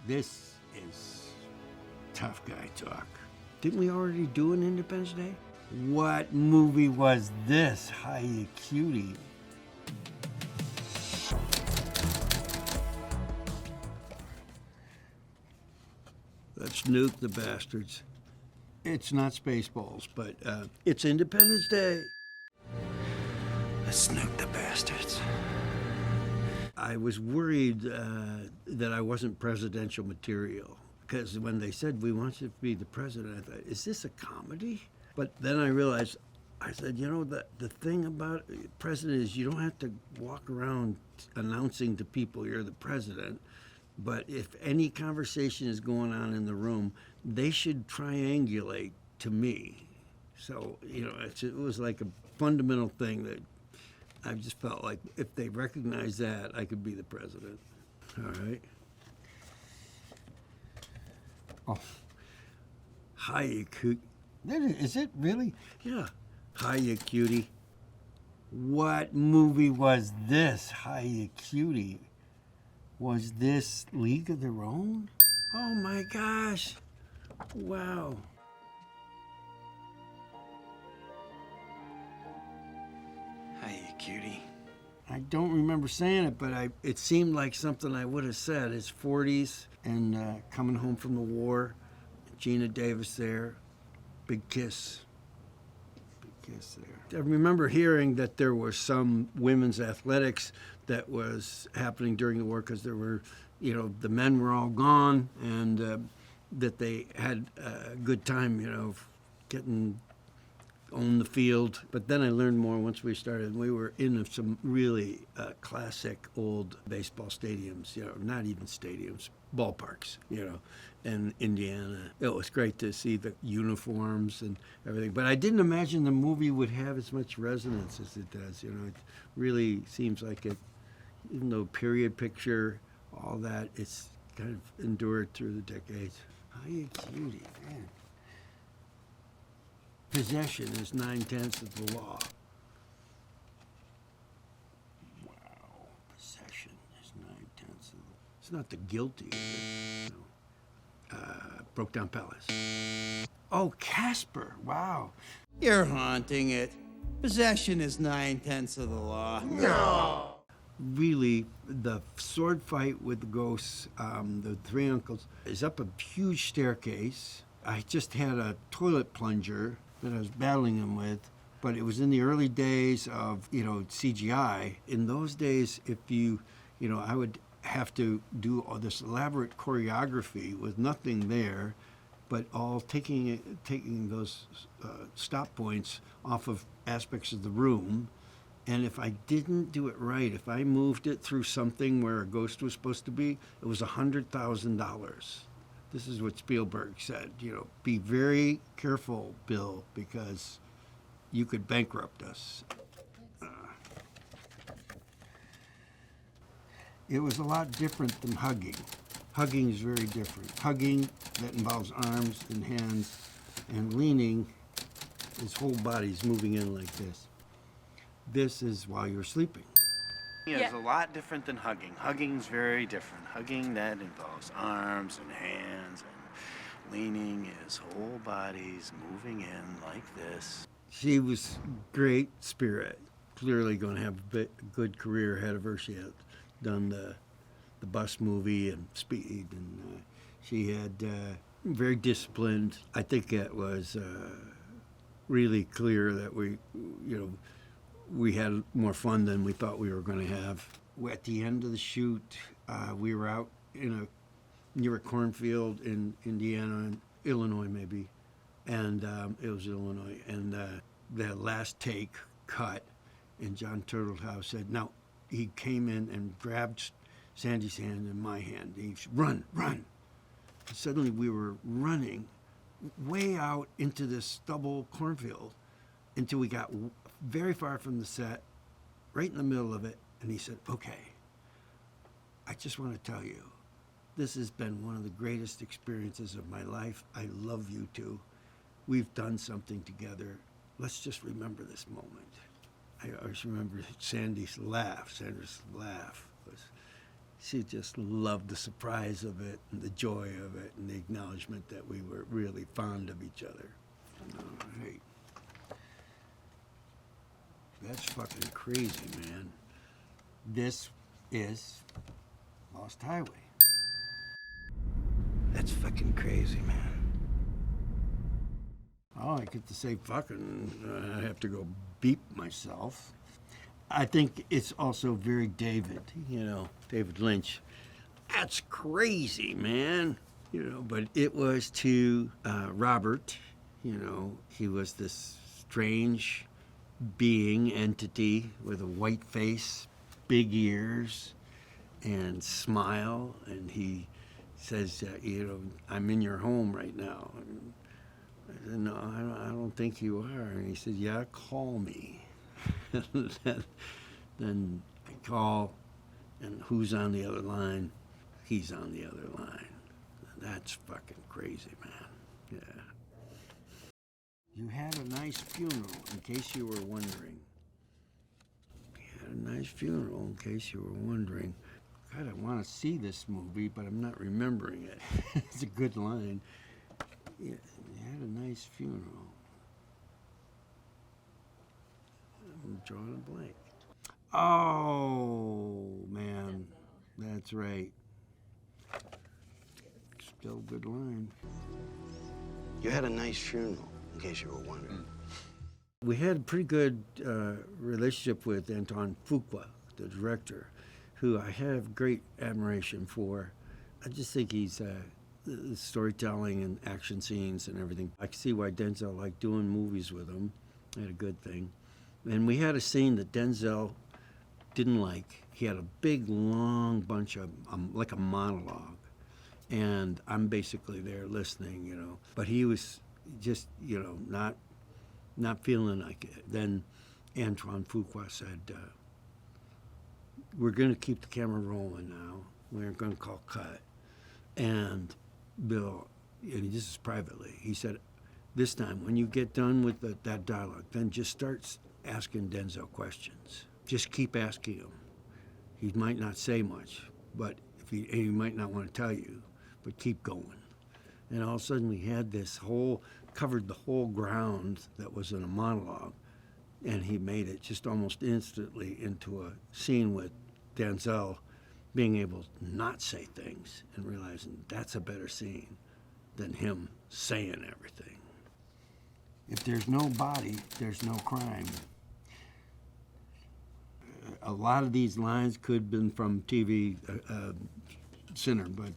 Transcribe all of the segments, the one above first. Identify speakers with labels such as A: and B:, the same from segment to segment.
A: This is tough guy talk. Didn't we already do an Independence Day? What movie was this? Hiya cutie. Let's nuke the bastards. It's not Spaceballs, but it's Independence Day. Let's nuke the bastards. I was worried that I wasn't presidential material, because when they said, we want you to be the president, I thought, is this a comedy? But then I realized, I said, you know, the thing about president is you don't have to walk around announcing to people you're the president, but if any conversation is going on in the room, they should triangulate to me. So, you know, it was like a fundamental thing that I just felt like if they recognize that, I could be the president. All right. Oh, hiya, cutie. Is it really? Yeah. Hiya, cutie. What movie was this? Hiya, cutie. Was this League of Their Own? Oh my gosh. Wow. Hiya, cutie. I don't remember saying it, but it seemed like something I would have said. It's 40s and coming home from the war. Gina Davis there. Big kiss. Big kiss there. I remember hearing that there was some women's athletics that was happening during the war because there were, you know, the men were all gone and that they had a good time, you know, getting on the field. But then I learned more once we started. We were in some really classic old baseball stadiums, you know, not even stadiums, ballparks, you know, in Indiana. It was great to see the uniforms and everything. But I didn't imagine the movie would have as much resonance as it does. You know, it really seems like it, even though period picture, all that, it's kind of endured through the decades. Hiya, cutie, man. Possession is 9/10 of the law. Wow, possession is 9/10 of the law. It's not the guilty, is it? No. Broke Down Palace. Oh, Casper, wow.
B: You're haunting it. Possession is 9/10 of the law.
A: No! Really, the sword fight with the ghosts, the three uncles, is up a huge staircase. I just had a toilet plunger that I was battling them with, but it was in the early days of, you know, CGI. In those days, if you know, I would have to do all this elaborate choreography with nothing there, but all taking those stop points off of aspects of the room. And if I didn't do it right, if I moved it through something where a ghost was supposed to be, it was $100,000. This is what Spielberg said, you know, be very careful, Bill, because you could bankrupt us. It was a lot different than hugging. Hugging is very different. Hugging, that involves arms and hands, and leaning, his whole body's moving in like this. This is while you're sleeping.
C: It's a lot different than hugging. Hugging's very different. Hugging, that involves arms and hands, and leaning, his whole body's moving in like this.
A: She was great spirit. Clearly going to have a good career ahead of her. She had done the Bus movie and Speed, and she had very disciplined. I think it was really clear that we had more fun than we thought we were going to have. At the end of the shoot, we were out near a cornfield in Indiana, Illinois maybe, and it was Illinois. And the last take cut, and John Turteltaub said, now, he came in and grabbed Sandy's hand and my hand. He said, run, run. And suddenly we were running way out into this stubble cornfield until we got very far from the set, right in the middle of it, and he said, okay, I just want to tell you, this has been one of the greatest experiences of my life. I love you two. We've done something together. Let's just remember this moment. I always remember Sandra's laugh was she just loved the surprise of it and the joy of it and the acknowledgement that we were really fond of each other. All right. That's fucking crazy, man. This is Lost Highway. That's fucking crazy, man. Oh, I get to say fucking, I have to go beep myself. I think it's also very David, David Lynch. That's crazy, man. But it was to Robert, he was this strange being, entity with a white face, big ears, and smile. And he says, I'm in your home right now. And I said, no, I don't think you are. And he said, yeah, call me. Then I call, and who's on the other line? He's on the other line. That's fucking crazy, man. Yeah. You had a nice funeral, in case you were wondering. You had a nice funeral, in case you were wondering. God, I want to see this movie, but I'm not remembering it. It's a good line. Yeah, you had a nice funeral. I'm drawing a blank. Oh, man. That's right. Still a good line.
D: You had a nice funeral, in case you were wondering.
A: We had a pretty good relationship with Antoine Fuqua, the director, who I have great admiration for. I just think he's the storytelling and action scenes and everything. I can see why Denzel liked doing movies with him. I had a good thing. And we had a scene that Denzel didn't like. He had a big, long bunch of, like a monologue. And I'm basically there listening, But he was just, not feeling like it. Then Antoine Fuqua said, we're going to keep the camera rolling now. We're going to call cut. And Bill, and this is privately, he said, this time, when you get done with that dialogue, then just start asking Denzel questions. Just keep asking him. He might not say much, but he might not want to tell you, but keep going. And all of a sudden we had covered the whole ground that was in a monologue, and he made it just almost instantly into a scene with Denzel being able to not say things and realizing that's a better scene than him saying everything. If there's no body, there's no crime. A lot of these lines could have been from TV Center, but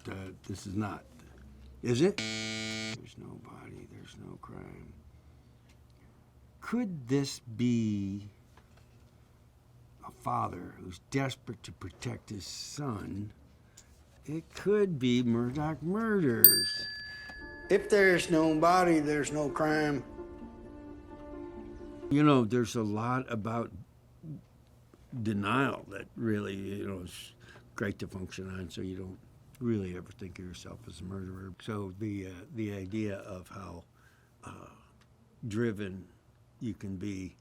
A: this is not. Is it? There's no body, there's no crime. Could this be a father who's desperate to protect his son? It could be Murdaugh Murders.
D: If there's no body, there's no crime.
A: There's a lot about denial that really, is great to function on, so you don't really ever think of yourself as a murderer. So the idea of how driven you can be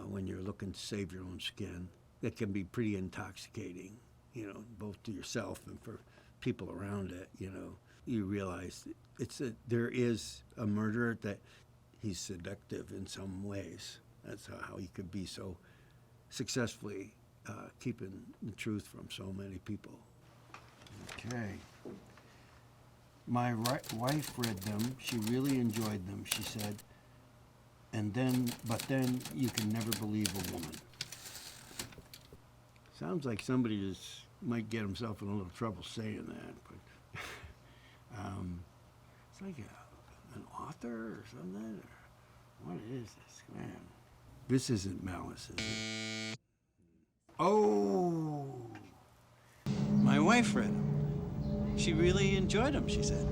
A: when you're looking to save your own skin, that can be pretty intoxicating, both to yourself and for people around it. You realize there is a murderer that he's seductive in some ways. That's how he could be so successfully keeping the truth from so many people. Okay. My wife read them. She really enjoyed them, she said. But then you can never believe a woman. Sounds like somebody might get himself in a little trouble saying that, but it's like an author or something. Or what is this, man? This isn't Malice, is it? Oh!
B: My wife read them. She really enjoyed them, she said.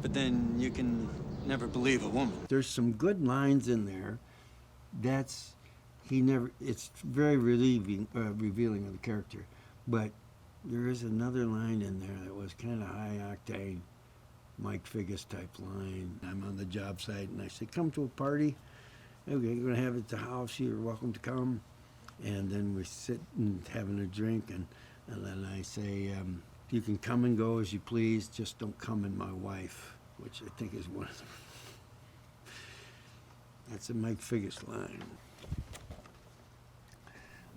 B: But then you can never believe a woman.
A: There's some good lines in there. It's very revealing of the character. But there is another line in there that was kind of high octane, Mike Figgis type line. I'm on the job site and I said, come to a party. Okay, you're going to have it at the house. You're welcome to come. And then we sit and having a drink, and And then I say, you can come and go as you please, just don't come in my wife, which I think is one of them. That's a Mike Figgis line.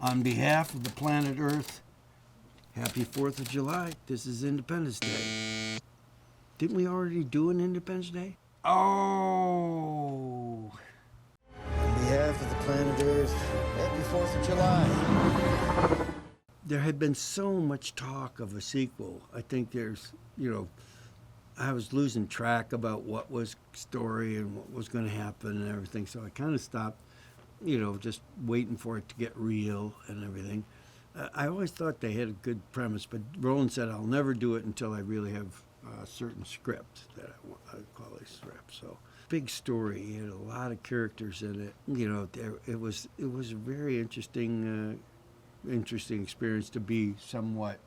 A: On behalf of the planet Earth, happy 4th of July. This is Independence Day. Didn't we already do an Independence Day? Oh! On behalf of the planet Earth, happy 4th of July. There had been so much talk of a sequel. I think there's, I was losing track about what was story and what was going to happen and everything. So I kind of stopped, just waiting for it to get real and everything. I always thought they had a good premise, but Roland said, I'll never do it until I really have a certain script that I call a script. So big story. He had a lot of characters in it. It was a very interesting experience to be somewhat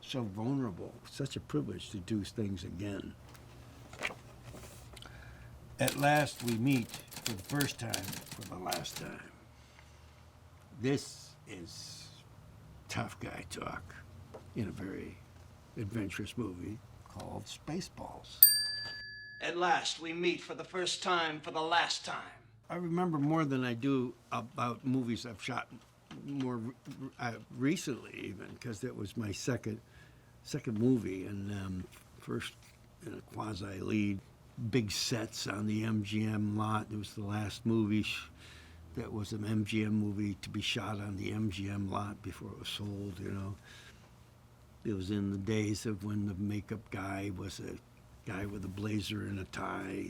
A: so vulnerable. Such a privilege to do things again. At last we meet for the first time, for the last time. This is tough guy talk in a very adventurous movie called Spaceballs.
E: At last we meet for the first time, for the last time.
A: I remember more than I do about movies I've shot more recently, even, because that was my second movie, and first in a quasi lead, big sets on the MGM lot. It was the last movie that was an MGM movie to be shot on the MGM lot before it was sold. It was in the days of when the makeup guy was a guy with a blazer and a tie.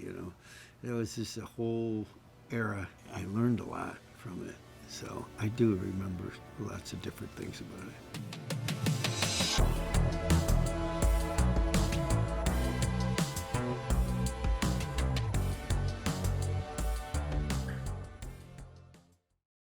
A: It was just a whole era. I learned a lot from it. So I do remember lots of different things about it.